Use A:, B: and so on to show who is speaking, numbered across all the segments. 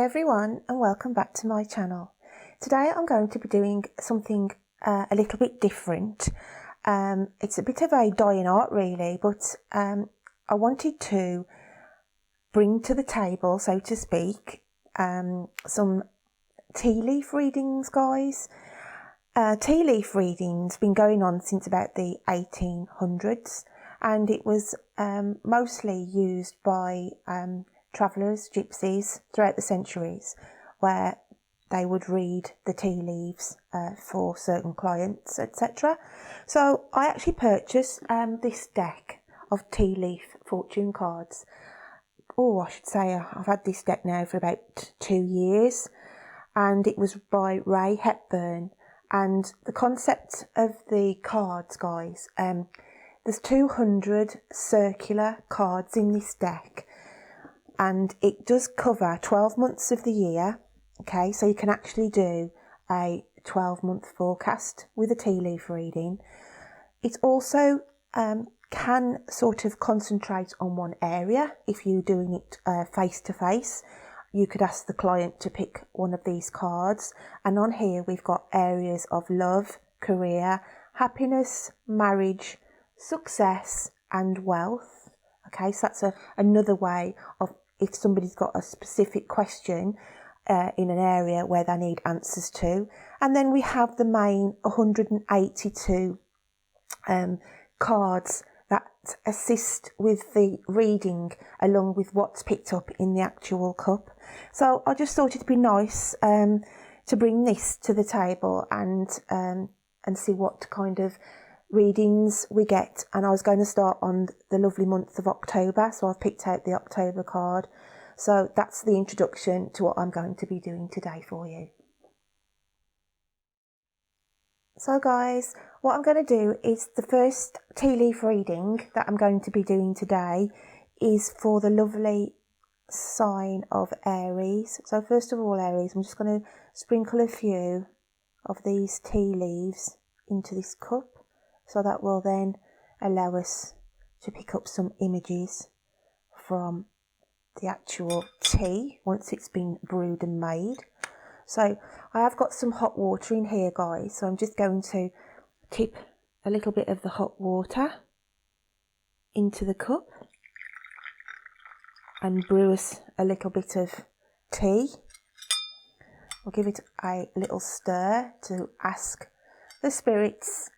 A: Hi everyone, and welcome back to my channel. Today I'm going to be doing something a little bit different. It's a bit of a dying art really, but I wanted to bring to the table, so to speak, some tea leaf readings, guys. Tea leaf reading's been going on since about the 1800s, and it was mostly used by travellers, gypsies, throughout the centuries, where they would read the tea leaves for certain clients, etc. So I actually purchased this deck of tea leaf fortune cards. Oh, I should say I've had this deck now for about 2 years, and it was by Ray Hepburn. And the concept of the cards, guys, there's 200 circular cards in this deck, and it does cover 12 months of the year. Okay, so you can actually do a 12-month forecast with a tea leaf reading. It also can sort of concentrate on one area. If you're doing it face to face, you could ask the client to pick one of these cards, and on here we've got areas of love, career, happiness, marriage, success and wealth. Okay, so that's another way of, if somebody's got a specific question in an area where they need answers to. And then we have the main 182 cards that assist with the reading, along with what's picked up in the actual cup. So I just thought it'd be nice to bring this to the table and see what kind of readings we get. And I was going to start on the lovely month of October, so I've picked out the October card. So that's the introduction to what I'm going to be doing today for you. So guys, what I'm going to do is, the first tea leaf reading that I'm going to be doing today is for the lovely sign of Aries. So first of all, Aries, I'm just going to sprinkle a few of these tea leaves into this cup, so that will then allow us to pick up some images from the actual tea once it's been brewed and made. So I have got some hot water in here, guys, so I'm just going to tip a little bit of the hot water into the cup and brew us a little bit of tea. We'll give it a little stir to ask the spirits,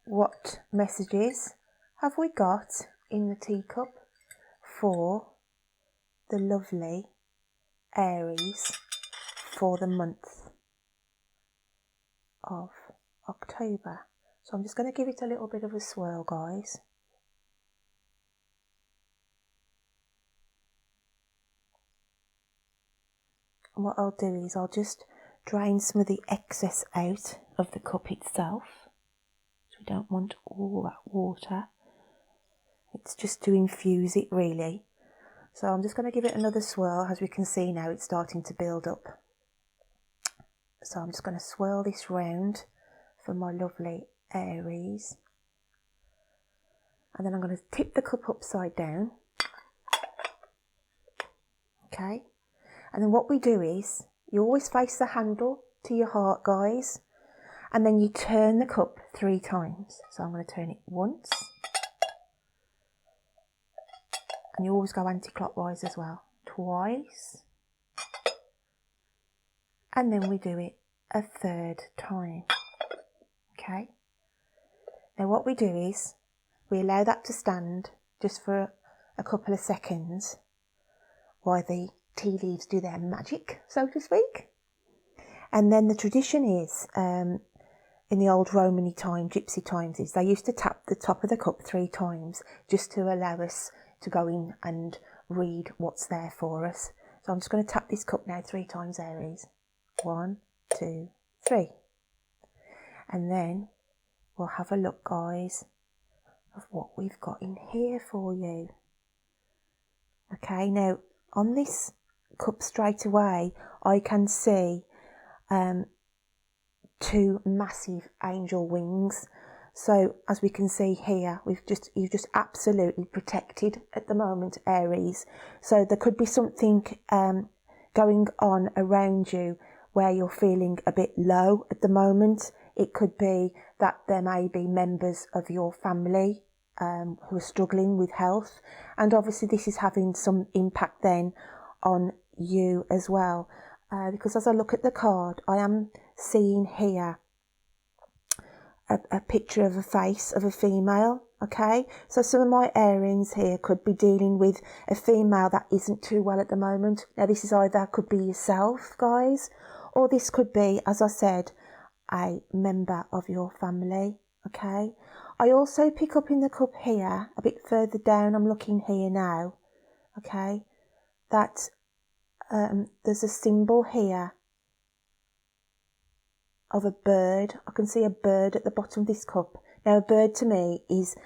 A: what messages have we got in the teacup for the lovely Aries for the month of October. So I'm just going to give it a little bit of a swirl, guys. And what I'll do is I'll just drain some of the excess out of the cup itself. So we don't want all that water. It's just to infuse it really. So I'm just going to give it another swirl. As we can see now, it's starting to build up. So I'm just going to swirl this round for my lovely Aries. And then I'm going to tip the cup upside down. Okay. And then what we do is, you always face the handle to your heart, guys. And then you turn the cup 3 times. So I'm going to turn it once. And you always go anti-clockwise as well. Twice. And then we do it a 3rd time. Okay. Now what we do is, we allow that to stand just for a couple of seconds while the tea leaves do their magic, so to speak. And then the tradition is, in the old Romany time, gypsy times, is they used to tap the top of the cup 3 times just to allow us to go in and read what's there for us. So I'm just going to tap this cup now 3 times, Aries. 1, 2, 3. And then we'll have a look, guys, of what we've got in here for you. Okay, now on this cup straight away, I can see 2 massive angel wings. So as we can see here, you're just absolutely protected at the moment, Aries. So there could be something going on around you where you're feeling a bit low at the moment. It could be that there may be members of your family who are struggling with health, and obviously this is having some impact then on you as well, because as I look at the card, I am seeing here a picture of a face of a female. Okay, so some of my Aries here could be dealing with a female that isn't too well at the moment. Now this is either could be yourself, guys, or this could be, as I said, a member of your family. Okay, I also pick up in the cup here, a bit further down, I'm looking here now, okay, that there's a symbol here of a bird. I can see a bird at the bottom of this cup. Now a bird to me is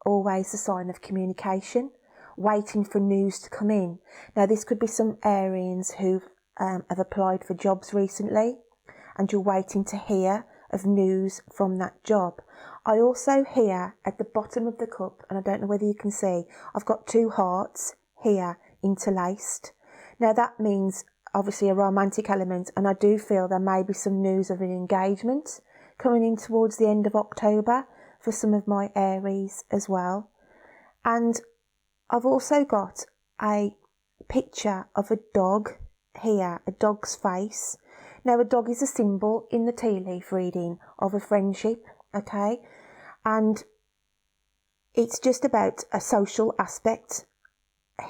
A: always a sign of communication, waiting for news to come in. Now this could be some Aries who have applied for jobs recently and you're waiting to hear of news from that job. I also hear at the bottom of the cup, and I don't know whether you can see, I've got 2 hearts here interlaced. Now that means obviously a romantic element, and I do feel there may be some news of an engagement coming in towards the end of October for some of my Aries as well. And I've also got a picture of a dog here, a dog's face. Now a dog is a symbol in the tea leaf reading of a friendship, okay, and it's just about a social aspect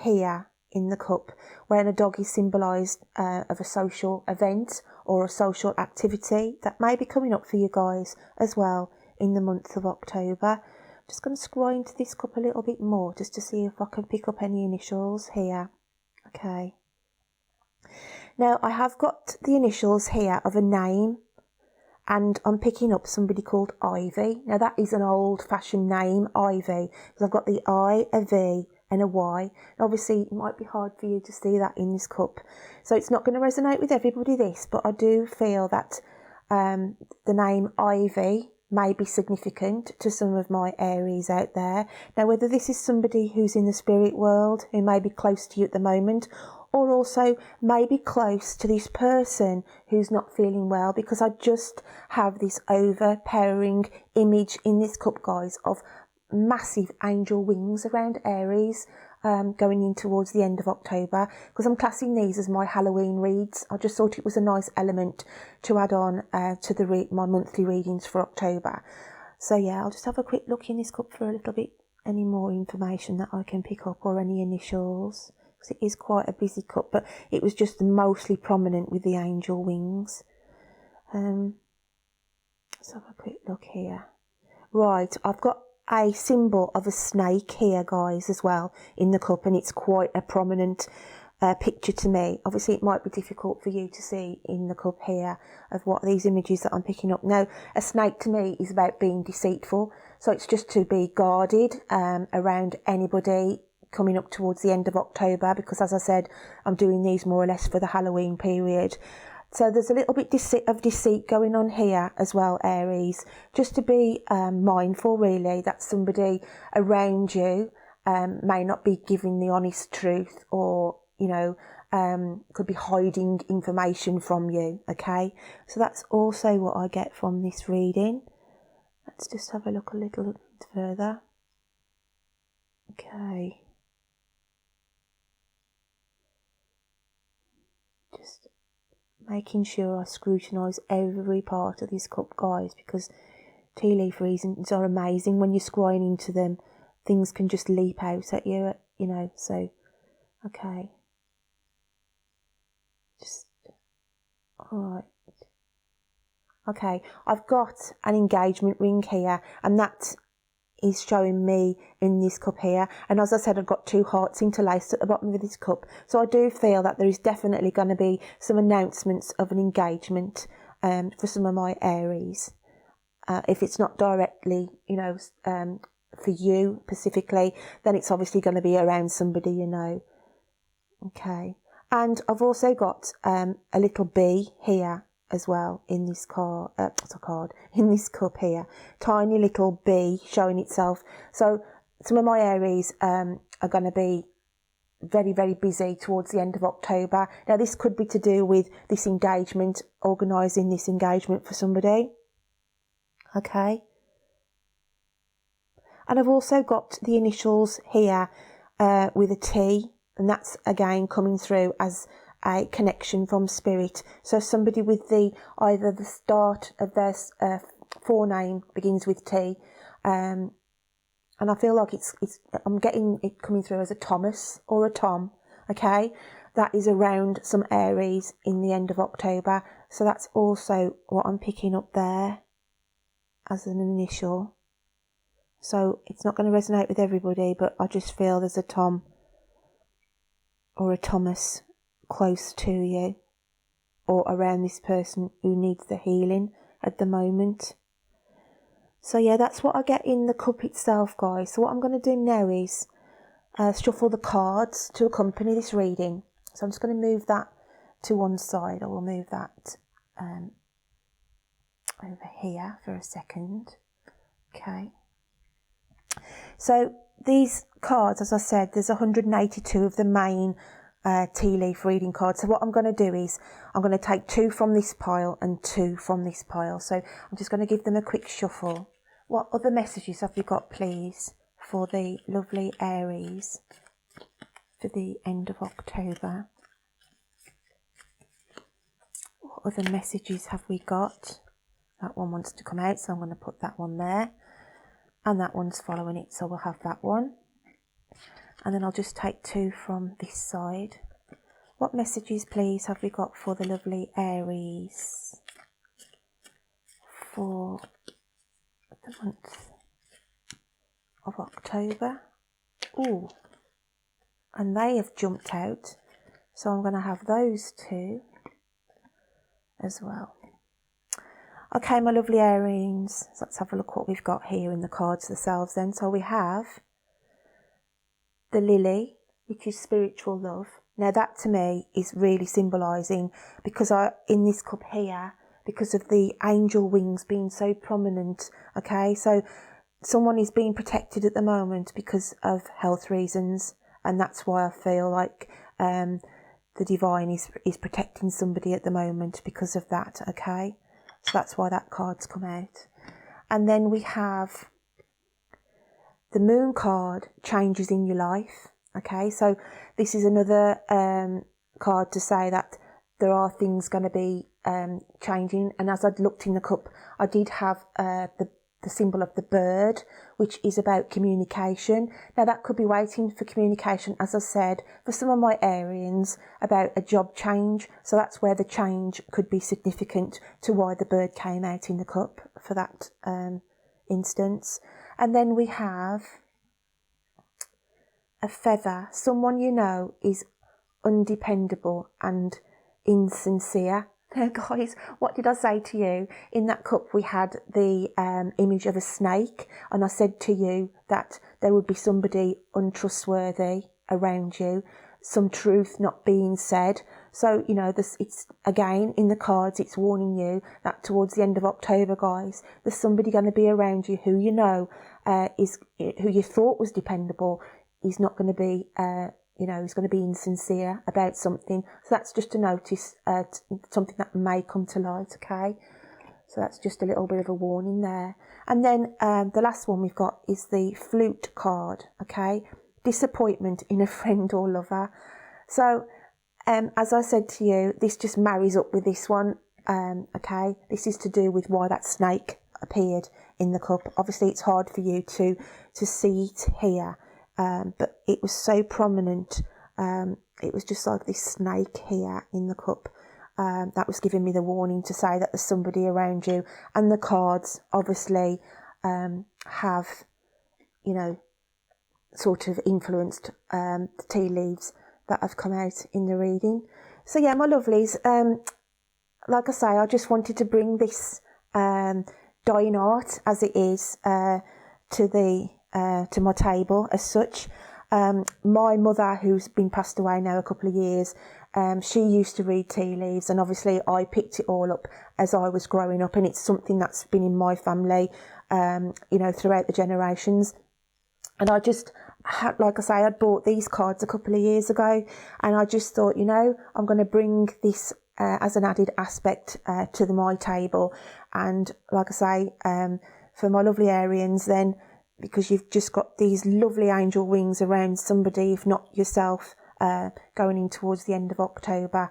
A: here in the cup, where a dog is symbolised of a social event or a social activity that may be coming up for you guys as well in the month of October. I'm just going to scroll into this cup a little bit more just to see if I can pick up any initials here. Okay. Now I have got the initials here of a name, and I'm picking up somebody called Ivy. Now that is an old-fashioned name, Ivy, because I've got the I, a V and a Y. Obviously it might be hard for you to see that in this cup, so it's not going to resonate with everybody this, but I do feel that the name Ivy may be significant to some of my Aries out there. Now whether this is somebody who's in the spirit world who may be close to you at the moment, or also maybe close to this person who's not feeling well, because I just have this overpowering image in this cup, guys, of massive angel wings around Aries going in towards the end of October, because I'm classing these as my Halloween reads. I just thought it was a nice element to add on to my monthly readings for October. So yeah, I'll just have a quick look in this cup for a little bit, any more information that I can pick up or any initials, because it is quite a busy cup, but it was just mostly prominent with the angel wings. Let's have a quick look here. Right, I've got a symbol of a snake here, guys, as well in the cup, and it's quite a prominent picture to me. Obviously it might be difficult for you to see in the cup here of what these images that I'm picking up. Now a snake to me is about being deceitful, so it's just to be guarded around anybody coming up towards the end of October, because as I said, I'm doing these more or less for the Halloween period. So there's a little bit of deceit going on here as well, Aries. Just to be mindful, really, that somebody around you may not be giving the honest truth, or, you know, could be hiding information from you, okay? So that's also what I get from this reading. Let's just have a look a little further. Okay. Just making sure I scrutinise every part of this cup, guys, because tea leaf readings are amazing. When you're scrying into them, things can just leap out at you, you know, so, okay. Just, alright. Okay, I've got an engagement ring here, and that is showing me in this cup here, and as I said, I've got 2 hearts interlaced at the bottom of this cup, so I do feel that there is definitely going to be some announcements of an engagement for some of my Aries. If it's not directly, you know, for you specifically, then it's obviously going to be around somebody you know. Okay, and I've also got a little bee here as well in this in this cup here, tiny little bee showing itself. So some of my Aries are going to be very, very busy towards the end of October. Now, this could be to do with this engagement, organising this engagement for somebody. Okay. And I've also got the initials here with a T, and that's again coming through as a connection from spirit. So somebody with either the start of their forename begins with T, and I feel like I'm getting it coming through as a Thomas or a Tom. Okay, that is around some Aries in the end of October. So that's also what I'm picking up there as an initial. So it's not going to resonate with everybody, but I just feel there's a Tom or a Thomas close to you or around this person who needs the healing at the moment. So yeah, that's what I get in the cup itself, guys. So what I'm going to do now is shuffle the cards to accompany this reading. So I'm just going to move that to one side. I will move that over here for a second. Okay. So these cards, as I said, there's 182 of the main tea leaf reading cards. So what I'm going to do is I'm going to take 2 from this pile and 2 from this pile. So I'm just going to give them a quick shuffle. What other messages have you got, please, for the lovely Aries for the end of October? What other messages have we got? That one wants to come out, so I'm going to put that one there. And that one's following it, so we'll have that one. And then I'll just take 2 from this side. What messages, please, have we got for the lovely Aries for the month of October? Ooh, and they have jumped out, so I'm going to have those 2 as well. Okay, my lovely Aries, so let's have a look what we've got here in the cards themselves then. So we have the lily, which is spiritual love. Now that to me is really symbolising, because in this cup here, because of the angel wings being so prominent, okay, so someone is being protected at the moment because of health reasons, and that's why I feel like the divine is protecting somebody at the moment because of that, okay. So that's why that card's come out. And then we have the moon card, changes in your life. Okay, so this is another card to say that there are things going to be changing. And as I'd looked in the cup, I did have the symbol of the bird, which is about communication. Now that could be waiting for communication, as I said, for some of my Arians, about a job change. So that's where the change could be significant to why the bird came out in the cup for that instance. And then we have a feather. Someone you know is undependable and insincere. Now guys, what did I say to you? In that cup we had the image of a snake, and I said to you that there would be somebody untrustworthy around you, some truth not being said. So, you know, it's again in the cards, it's warning you that towards the end of October, guys, there's somebody going to be around you who you know who you thought was dependable is not going to be he's going to be insincere about something. So that's just to notice something that may come to light, okay? So that's just a little bit of a warning there. And then the last one we've got is the flute card, okay? Disappointment in a friend or lover. So as I said to you, this just marries up with this one, okay? This is to do with why that snake appeared in the cup. Obviously, it's hard for you to see it here. But it was so prominent. It was just like this snake here in the cup. That was giving me the warning to say that there's somebody around you. And the cards obviously have, sort of influenced the tea leaves that have come out in the reading. So yeah, my lovelies, like I say, I just wanted to bring this dying art as it is to my table as such. My mother, who's been passed away now a couple of years, she used to read tea leaves, and obviously I picked it all up as I was growing up, and it's something that's been in my family, throughout the generations. And I just like I say, I'd bought these cards a couple of years ago, and I just thought, you know, I'm going to bring this as an added aspect to my table. And like I say, for my lovely Arians then, because you've just got these lovely angel wings around somebody, if not yourself, going in towards the end of October.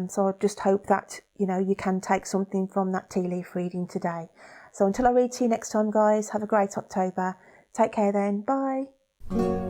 A: So I just hope that, you know, you can take something from that tea leaf reading today. So until I read to you next time, guys, have a great October. Take care then. Bye.